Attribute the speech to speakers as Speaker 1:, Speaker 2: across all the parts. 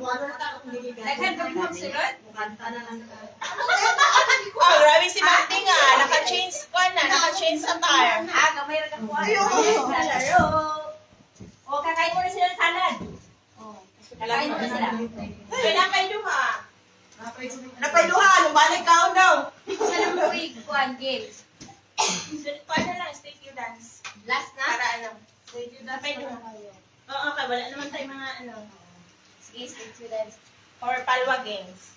Speaker 1: Naghandog mo sulod?
Speaker 2: Oh, grabe si Mati nga. Naka-change na. Naka-change sa tire.
Speaker 1: Gamay rin ang kuha. Laro. O, kakain mo na sila ng salad. Kakain mo na sila.
Speaker 2: Ay, napailuha. Napailuha. Lumalik ka daw.
Speaker 1: Saan mo kuhaan, games?
Speaker 2: Paano lang, stay you dance.
Speaker 1: Last na?
Speaker 2: Para ano. Stay you dance. Napailuha. Oo, okay. Wala naman tayo mga ano.
Speaker 1: Sige, stay tuned.
Speaker 2: Or palwa games.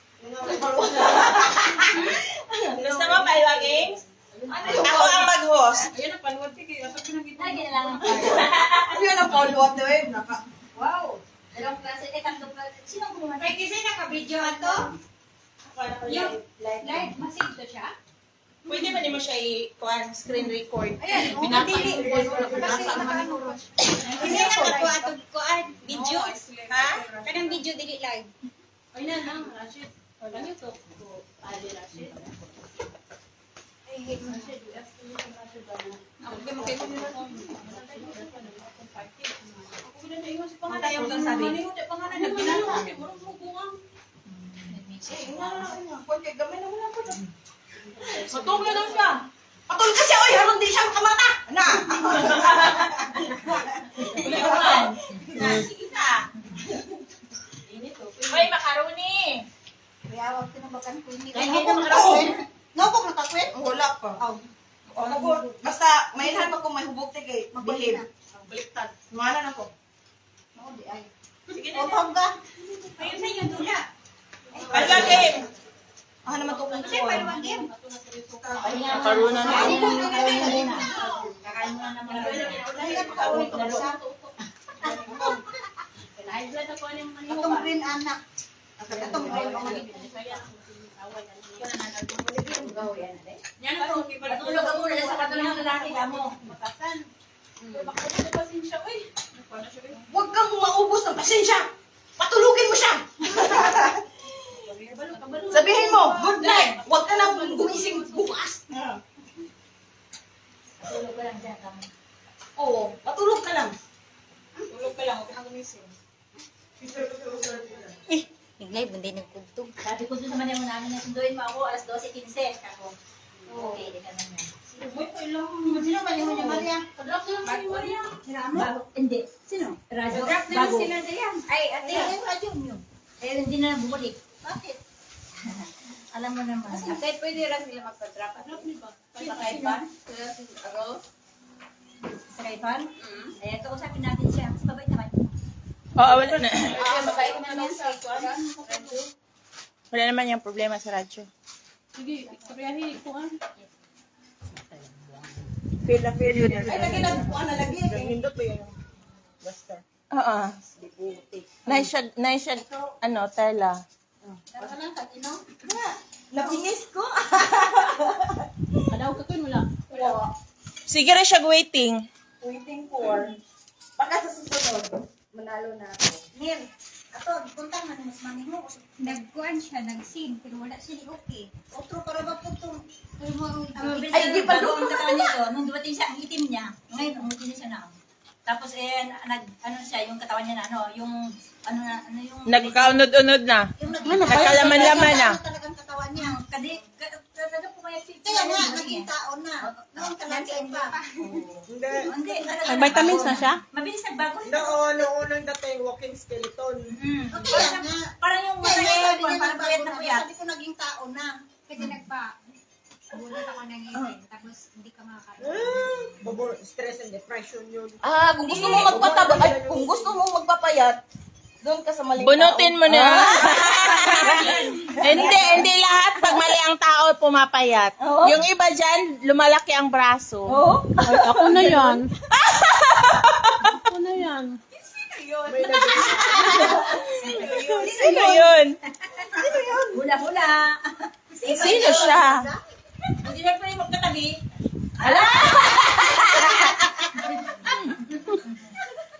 Speaker 2: Gusto mo palwa games? Ako ang mag-host.
Speaker 3: Ayan ang panuwad tigay. Ato pinagita.
Speaker 1: Lagi na lang ang card.
Speaker 3: Ayan ang panuwad na eh.
Speaker 1: Wow! Dalawang klase. Tatlong klase. Sino ang gumawa?
Speaker 4: Ay, kasi naka-video ato.
Speaker 1: Yung live, masig to siya?
Speaker 2: Pwede ba mo siya screen record?
Speaker 1: Ayan,
Speaker 4: Pinapili. Kasi nakakuha ato kuan video.
Speaker 2: Ha?
Speaker 4: Kanang video dili live.
Speaker 3: Ay na lang, Rashid. Wala niyo to. Ali Rashid. Ay, Rashid. Ako din mo kayo nila. Ako din na ingon si pangalan.
Speaker 1: Tayo ang sabi.
Speaker 3: Hindi pangalan na ginagawa. Murong mugungang. Matog na lang siya.
Speaker 2: Patol kasi oy, haron di siya makamata. Na.
Speaker 1: Iwan.
Speaker 2: Sige ka. Oy, makaroni.
Speaker 4: Kaya wag tinabakan ko ni.
Speaker 1: Ay, hindi naman ako.
Speaker 4: Nobok na takwin?
Speaker 2: Wala pa. Basta mainhan pa ko may hubog tigay. Behave.
Speaker 3: Baliktad.
Speaker 2: Mana na ko.
Speaker 4: No, di ay.
Speaker 2: Sige
Speaker 4: O
Speaker 2: na.
Speaker 4: pagka.
Speaker 1: Ayun sa inyo, dula.
Speaker 2: Palwa game. Ah, naman to kung
Speaker 4: Kasi palwa game.
Speaker 2: Karuna na.
Speaker 1: Kakain mo na naman.
Speaker 4: Lahat ka ulit ko sa
Speaker 1: Kinain blood ako ng
Speaker 4: atong green anak. Atong green anak.
Speaker 3: Yan ang okay pala.
Speaker 1: Natulog ako na sa katulong ng lalaki mo.
Speaker 3: Matasan. Bakit na pasensya? Uy. Paano siya?
Speaker 2: Huwag kang maubos ng pasensya. Patulugin mo siya. Sabihin mo, good night. Huwag ka nang gumising bukas.
Speaker 1: Natulog ko lang dyan kamo.
Speaker 2: Oo, matulog ka lang.
Speaker 3: Tulog ka lang. Huwag kang gumising.
Speaker 4: Naglay, hindi nagkugtog.
Speaker 1: Sabi ko doon naman yung namin na sunduin mo ako, alas 12:15. Ako. Okay, di ka na nga.
Speaker 3: Uy, kailang.
Speaker 4: Sino ba yung Maria?
Speaker 3: Padrop sila si Maria.
Speaker 4: Sinamo?
Speaker 1: Bago, hindi. Sino? Radyo.
Speaker 4: Drop na
Speaker 1: Bago.
Speaker 4: sila diyan. Ay, ate, yung radyo niyo.
Speaker 1: Eh, hindi na bumalik.
Speaker 4: Bakit?
Speaker 1: Alam mo naman.
Speaker 4: Kahit pwede rin sila magpa-drop.
Speaker 3: Padrop ni ba?
Speaker 1: Sa Kaipan? Sa Kaipan? Eh, kausapin natin siya. Mas mabait naman.
Speaker 2: Oo, wala na.
Speaker 4: Mabait naman sa
Speaker 2: Wala naman yung problema sa radyo.
Speaker 3: Sige, sabihin ko ah.
Speaker 2: Feel na feel yun.
Speaker 4: Ay, nagilang po na lagi.
Speaker 2: Nindot ba yun? Basta. Oo. Nice siya, ano, tela.
Speaker 4: Tara lang, katino.
Speaker 2: Napingis ko.
Speaker 3: Kadaw ka kun wala.
Speaker 2: Sige na siya waiting.
Speaker 4: Waiting for. Baka sa susunod, manalo na ako. Nim, ato, punta man mas manimo.
Speaker 5: Nagkuhan siya, nag-sing, pero wala siya ni okay.
Speaker 4: Otro para ba po itong
Speaker 1: Ay, di pa doon katawan nito. Nung dumating siya, ang itim niya. Ngayon, umuti na siya na. Tapos, ano siya, yung katawan niya na, yung, yung...
Speaker 2: Nagkaunod-unod na. Nagkalaman-laman na.
Speaker 4: talagang katawan niya.
Speaker 1: Talaga pumayag siya.
Speaker 4: Kaya nga, naging tao na. Noong talagang pa.
Speaker 1: Hindi.
Speaker 2: Nag-vitamins na siya?
Speaker 1: Mabilis nagbago.
Speaker 6: Noong unang dating walking skeleton.
Speaker 4: Kaya nga.
Speaker 1: Parang yung
Speaker 4: Kaya
Speaker 1: mga
Speaker 4: nga, sabi
Speaker 1: aircon,
Speaker 4: niya
Speaker 1: parang puyat na
Speaker 4: nagbago
Speaker 1: puyat.
Speaker 4: Sabi ko, naging tao na.
Speaker 5: Kasi bulat ako ng ngipin, tapos hindi ka makakaroon.
Speaker 6: Stress and depression yun.
Speaker 2: Ah, kung gusto mo magpataba, ay, kung gusto mo magpapayat, doon ka sa maling bunutin mo na. hindi lahat pag mali ang tao pumapayat. Yung iba dyan, lumalaki ang braso.
Speaker 3: Ay, ako na yan. Ako na yan.
Speaker 2: Sino yun?
Speaker 1: Hula-hula.
Speaker 2: Sino siya?
Speaker 1: Hindi na pa yung magkatabi.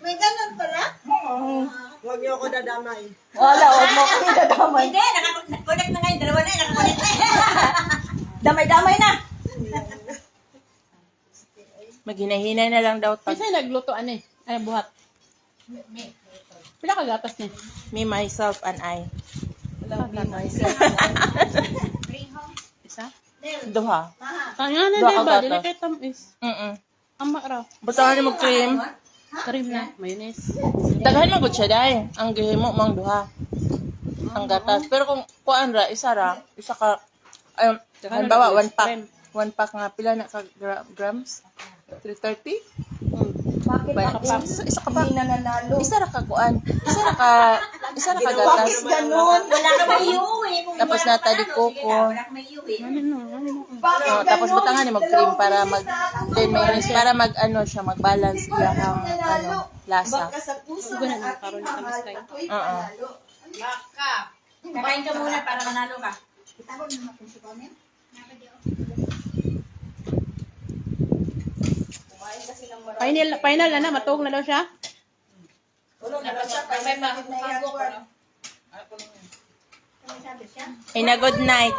Speaker 4: May ganun pala?
Speaker 6: Huwag niyo ako dadamay.
Speaker 2: Wala, huwag mo kami dadamay.
Speaker 1: Hindi, nakakonect na ngayon. Dalawa na, nakakonect na.
Speaker 2: Damay-damay na. Maghinahinay na lang daw.
Speaker 3: Kasi naglutoan eh. Ay, buhat. Pila ka gatas niya?
Speaker 2: Me, myself, and I. Me, myself.
Speaker 3: Isa?
Speaker 2: Duha.
Speaker 3: Kanya na,
Speaker 2: Dua ka
Speaker 3: diba?
Speaker 2: gatas.
Speaker 3: Dili kay tamis. Ama raw.
Speaker 2: Basta mo cream.
Speaker 3: Karim na. Mayonnaise.
Speaker 2: Daghan mo gud siya dai. Ang gihimo mang duha. Ang gatas. Pero kung kuan ra, isa ka halimbawa 1 pack. 1 pack nga pila na ka grams? 330?
Speaker 4: Bakit ako?
Speaker 2: Isa ka pa.
Speaker 4: Hindi nananalo?
Speaker 2: Isa ra ka kuan. Isa ra ka gatas.
Speaker 4: Bakit ganun?
Speaker 1: Wala ka may iuwi.
Speaker 2: Tapos nata di coco.
Speaker 1: Wala ka may iuwi.
Speaker 4: Bakit
Speaker 2: Oh, tapos
Speaker 4: ganun?
Speaker 2: butangan ni mag cream para mag
Speaker 4: Dalawang
Speaker 2: then
Speaker 4: beses
Speaker 2: mayonnaise para mag ano siya mag-balance iya ang ano lasa.
Speaker 4: Baka sa puso
Speaker 3: Sugo na
Speaker 4: ng
Speaker 3: ng
Speaker 4: ating
Speaker 3: karon sa
Speaker 4: mahal,
Speaker 3: tamis
Speaker 4: ako'y
Speaker 2: Oo.
Speaker 4: panalo.
Speaker 1: Kakain ka muna para manalo ka.
Speaker 5: Itago na natin si Comen.
Speaker 4: Kumain kasi ng marami.
Speaker 3: Final na na. Matuog na daw siya.
Speaker 4: Tulog na ba siya? May bakit na yan, Juan?
Speaker 5: Ano sabi siya?
Speaker 2: In a good night.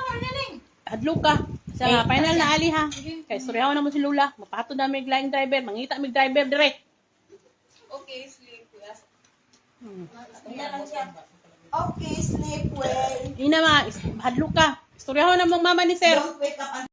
Speaker 3: Hadlo ka. Sa final na ali ha. Kay storyaw na mo si Lula. Mapato na may laing driver. Mangita may driver direct.
Speaker 4: Okay, sleep well.
Speaker 3: Ina ma, hadlo ka. Storyaw na mong mama ni sir.
Speaker 4: Don't wake up